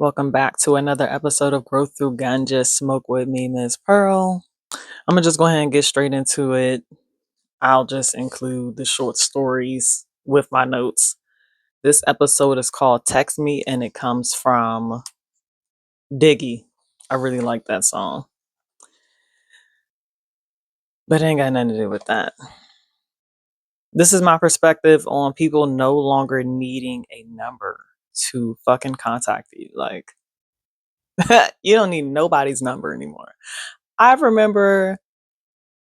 Welcome back to another episode of Growth Through Ganja Smoke with me, Ms. Pearl. I'm gonna just go ahead and get straight into it. I'll just include the short stories with my notes. This episode is called Text Me and it comes from Diggy. I really like that song, but it ain't got nothing to do with that. This is my perspective on people no longer needing a number to fucking contact you. Like, you don't need nobody's number anymore. I remember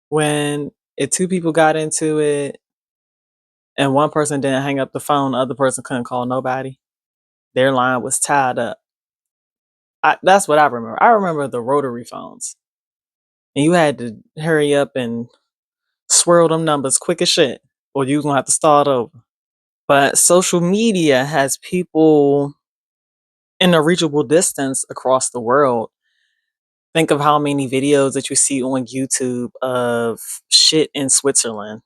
when if two people got into it and one person didn't hang up the phone, the other person couldn't call nobody. Their line was tied up. That's what I remember. I remember the rotary phones. And you had to hurry up and swirl them numbers quick as shit, or you was gonna have to start over. But social media has people in a reachable distance across the world. Think of how many videos that you see on YouTube of shit in Switzerland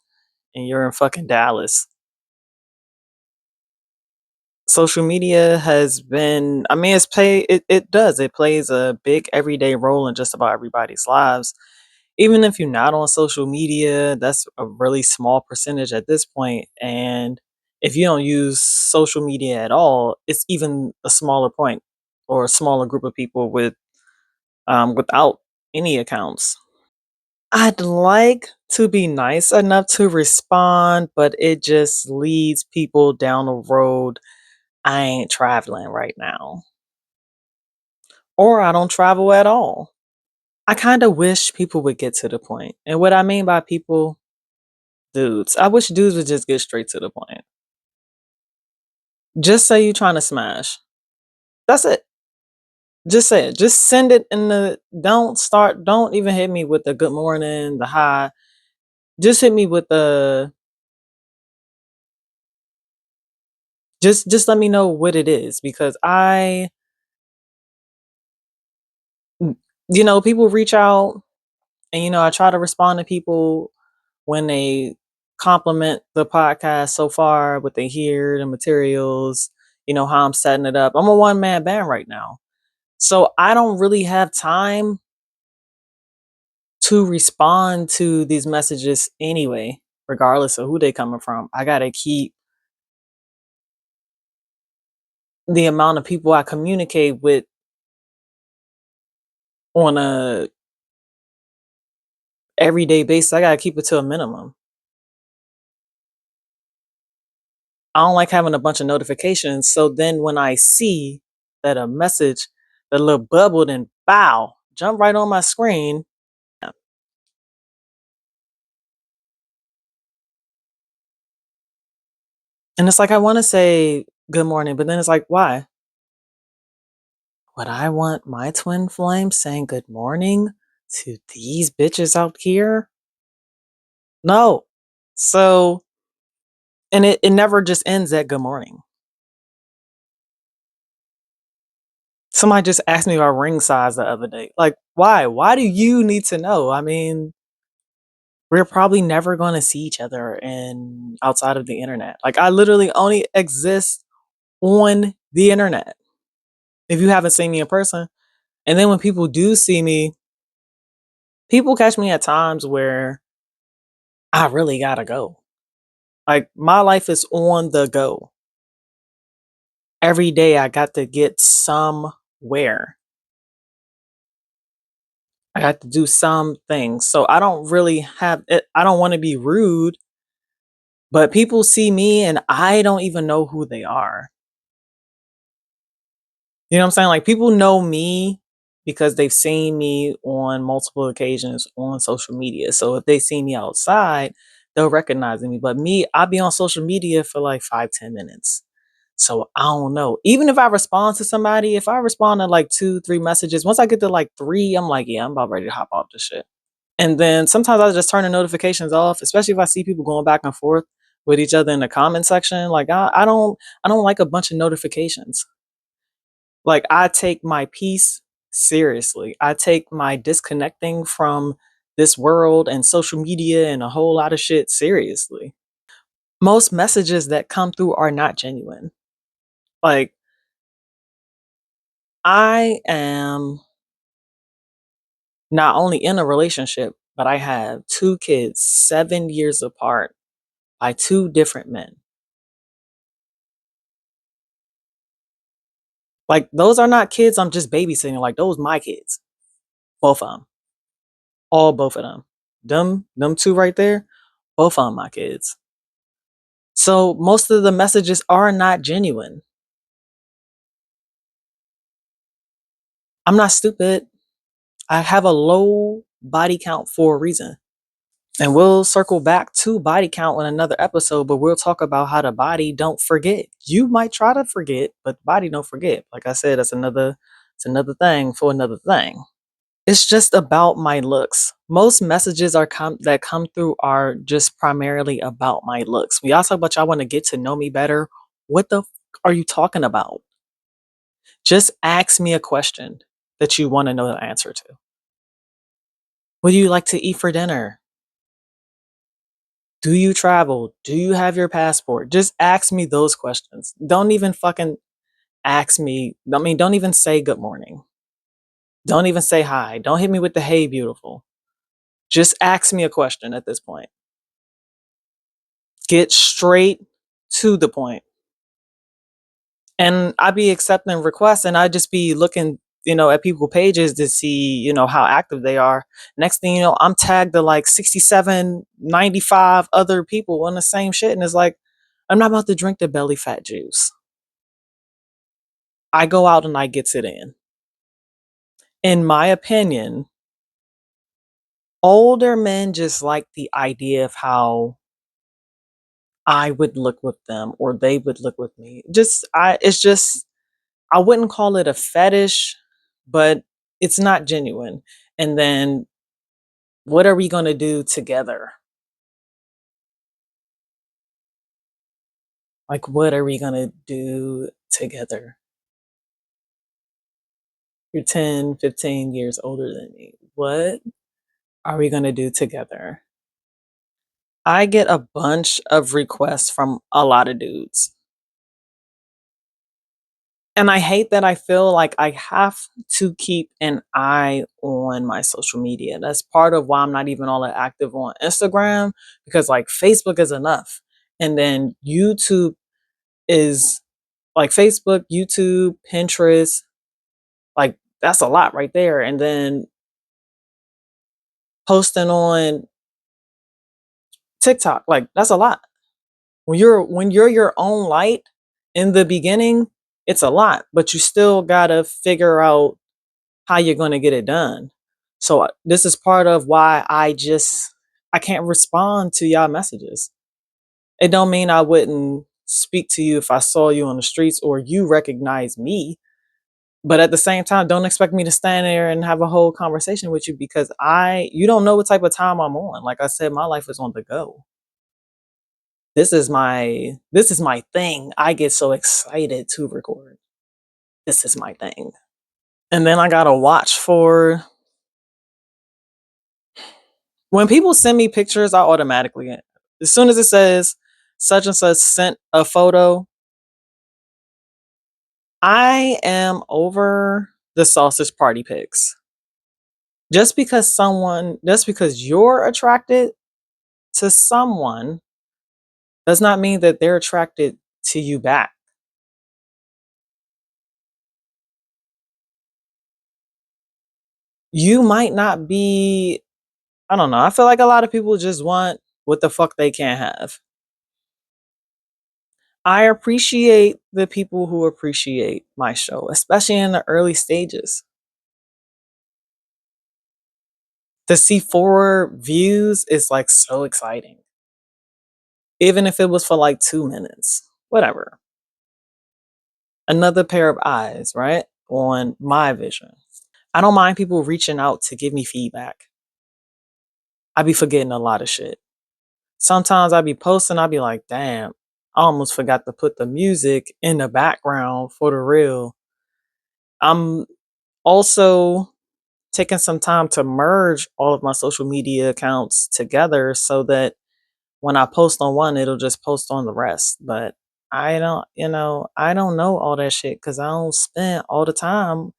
and you're in fucking Dallas. Social media has been, I mean, it plays a big everyday role in just about everybody's lives. Even if you're not on social media, that's a really small percentage at this point. And if you don't use social media at all, it's even a smaller point or a smaller group of people without any accounts. I'd like to be nice enough to respond, but it just leads people down a road I ain't traveling right now. Or I don't travel at all. I kind of wish people would get to the point. And what I mean by people, dudes. I wish dudes would just get straight to the point. Just say you trying to smash. That's it. Just say it. Just send it in the don't even hit me with the good morning, the hi. Just hit me with the just let me know what it is because people reach out and I try to respond to people when they compliment the podcast so far, what they hear, the materials, how I'm setting it up. I'm a one man band right now. So I don't really have time to respond to these messages anyway, regardless of who they coming from. I gotta keep the amount of people I communicate with on a everyday basis. I gotta keep it to a minimum. I don't like having a bunch of notifications. So then when I see that a message, that little bubble, then bow, jump right on my screen. And it's like, I want to say good morning, but then it's like, why? Would I want my twin flame saying good morning to these bitches out here? No. So, and it never just ends at good morning. Somebody just asked me about ring size the other day. Like, why? Why do you need to know? I mean, we're probably never going to see each other in outside of the internet. Like, I literally only exist on the internet. If you haven't seen me in person, and then when people do see me, people catch me at times where I really gotta go. Like, my life is on the go. Every day I got to get somewhere. I got to do some things. So I don't really have it. I don't want to be rude, but people see me and I don't even know who they are. You know what I'm saying? Like, people know me because they've seen me on multiple occasions on social media. So if they see me outside, they'll recognize me. But me, I'll be on social media for like 5, 10 minutes. So I don't know. Even if I respond to somebody, if I respond to like 2, 3 messages, once I get to like three, I'm like, yeah, I'm about ready to hop off this shit. And then sometimes I just turn the notifications off, especially if I see people going back and forth with each other in the comment section. Like, I don't like a bunch of notifications. Like, I take my peace seriously. I take my disconnecting from this world and social media and a whole lot of shit seriously. Most messages that come through are not genuine. Like, I am not only in a relationship, but I have 2 kids 7 years apart by 2 different men. Like, those are not kids I'm just babysitting, like, those my kids. Both of them. All both of them. Them 2 right there, both of 'em my kids. So, most of the messages are not genuine. I'm not stupid. I have a low body count for a reason. And we'll circle back to body count in another episode, but we'll talk about how the body don't forget. You might try to forget, but the body don't forget. Like I said, it's another thing for another thing. It's just about my looks. Most messages that come through are just primarily about my looks. When y'all talk about y'all want to get to know me better, what the are you talking about? Just ask me a question that you want to know the answer to. What do you like to eat for dinner? Do you travel? Do you have your passport? Just ask me those questions. Don't even fucking ask me. I mean, don't even say good morning. Don't even say hi. Don't hit me with the hey, beautiful. Just ask me a question at this point. Get straight to the point. And I be accepting requests and I just be looking, at people pages to see, how active they are. Next thing you know, I'm tagged to like 67, 95 other people on the same shit. And it's like, I'm not about to drink the belly fat juice. I go out and I gets it in. In my opinion, older men just like the idea of how I would look with them or they would look with me. I wouldn't call it a fetish, but it's not genuine. And then what are we going to do together? Like, what are we going to do together? You're 10, 15 years older than me. What are we going to do together? I get a bunch of requests from a lot of dudes. And I hate that I feel like I have to keep an eye on my social media. That's part of why I'm not even all that active on Instagram because like Facebook is enough. And then YouTube is like Facebook, YouTube, Pinterest, like that's a lot right there. And then posting on TikTok, like that's a lot. When you're your own light in the beginning, it's a lot, but you still gotta figure out how you're going to get it done. So this is part of why I can't respond to y'all messages. It don't mean I wouldn't speak to you if I saw you on the streets or you recognize me. But at the same time, don't expect me to stand there and have a whole conversation with you because you don't know what type of time I'm on. Like I said, my life is on the go. This is my thing. I get so excited to record. This is my thing. And then I gotta watch for when people send me pictures, I automatically, as soon as it says such and such sent a photo, I am over the sausage party pics. Just because you're attracted to someone does not mean that they're attracted to you back. You might not be, I don't know. I feel like a lot of people just want what the fuck they can't have. I appreciate the people who appreciate my show, especially in the early stages. To see 4 views is like so exciting. Even if it was for like 2 minutes, whatever. Another pair of eyes, right? On my vision. I don't mind people reaching out to give me feedback. I be forgetting a lot of shit. Sometimes I be posting, I be like, damn, I almost forgot to put the music in the background for the real. I'm also taking some time to merge all of my social media accounts together so that when I post on one, it'll just post on the rest. But I don't know all that shit because I don't spend all the time.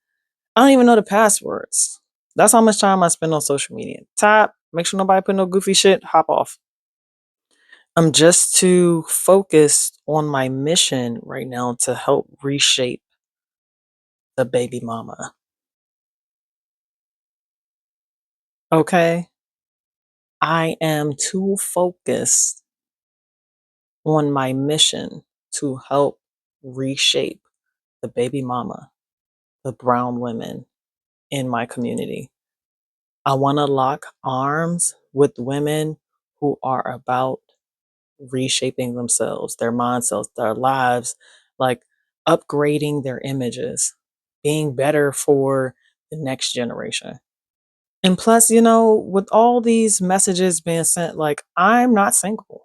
I don't even know the passwords. That's how much time I spend on social media. Tap, make sure nobody put no goofy shit, hop off. I'm just too focused on my mission right now to help reshape the baby mama. Okay? I am too focused on my mission to help reshape the baby mama, the brown women in my community. I want to lock arms with women who are about reshaping themselves, their mindsets, their lives, like upgrading their images, being better for the next generation. And plus, with all these messages being sent, like, I'm not single.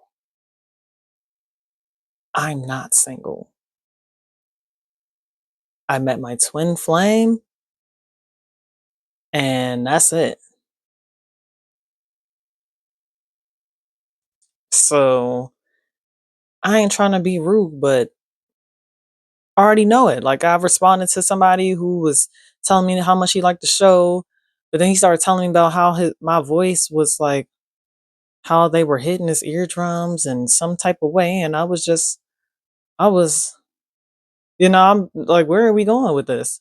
I'm not single. I met my twin flame, and that's it. So I ain't trying to be rude, but I already know it. Like, I've responded to somebody who was telling me how much he liked the show, but then he started telling me about how my voice was like, how they were hitting his eardrums in some type of way, and I was, I'm like, where are we going with this?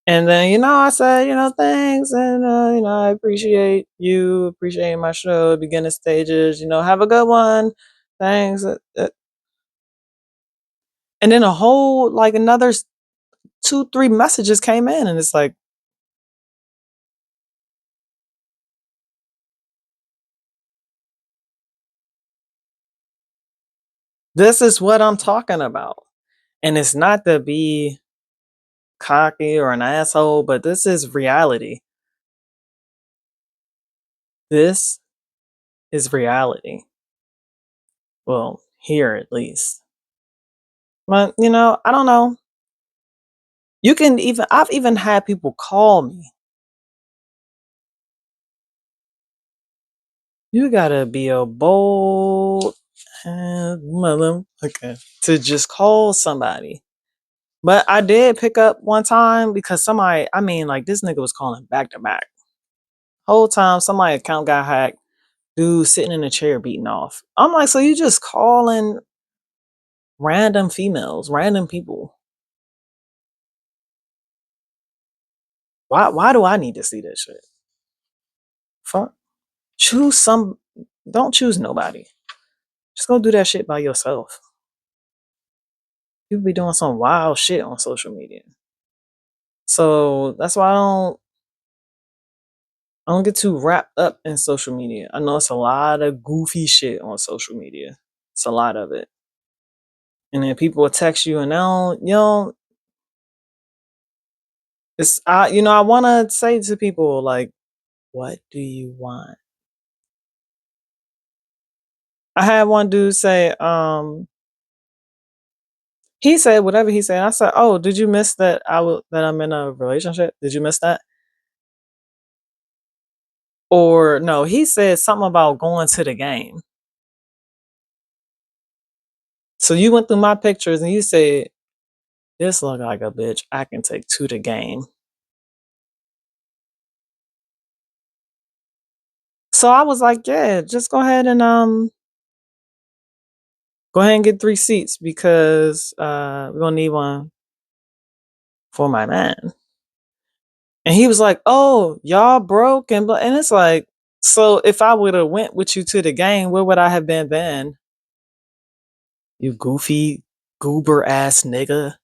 And then, I said, thanks, and I appreciate you appreciating my show, beginning stages. Have a good one, thanks. And then a whole like another 2, 3 messages came in, and it's like, this is what I'm talking about. And it's not to be cocky or an asshole, but this is reality. This is reality. Well, here at least. But, I don't know. I've even had people call me. You gotta be a bold mother, okay, to just call somebody. But I did pick up one time because somebody, I mean, like, this nigga was calling back to back. Whole time, somebody account got hacked. Dude sitting in a chair beating off. I'm like, so you just calling random females, random people? Why do I need to see this shit? Fuck. Choose some. Don't choose nobody. Just go do that shit by yourself. People be doing some wild shit on social media. So that's why I don't get too wrapped up in social media. I know it's a lot of goofy shit on social media. It's a lot of it. And then people will text you and it's I wanna say to people, like, what do you want? I had one dude say, he said whatever he said. I said, oh, did you miss that that I'm in a relationship? Did you miss that? Or no, he said something about going to the game. So you went through my pictures and you said, this look like a bitch I can take to the game. So I was like, yeah, just go ahead and get 3 seats because we're gonna need one for my man. And he was like, oh, y'all broke and it's like, so if I would have went with you to the game, where would I have been then? You goofy goober ass nigga.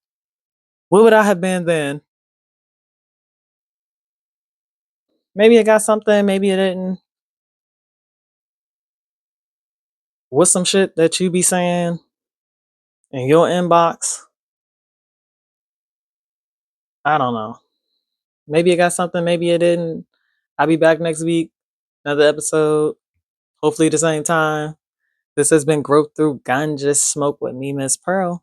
Where would I have been then? Maybe it got something, maybe it didn't. What's some shit that you be saying in your inbox? I don't know. Maybe it got something, maybe it didn't. I'll be back next week. Another episode. Hopefully the same time. This has been Growth Through Ganja Smoke with me, Miss Pearl.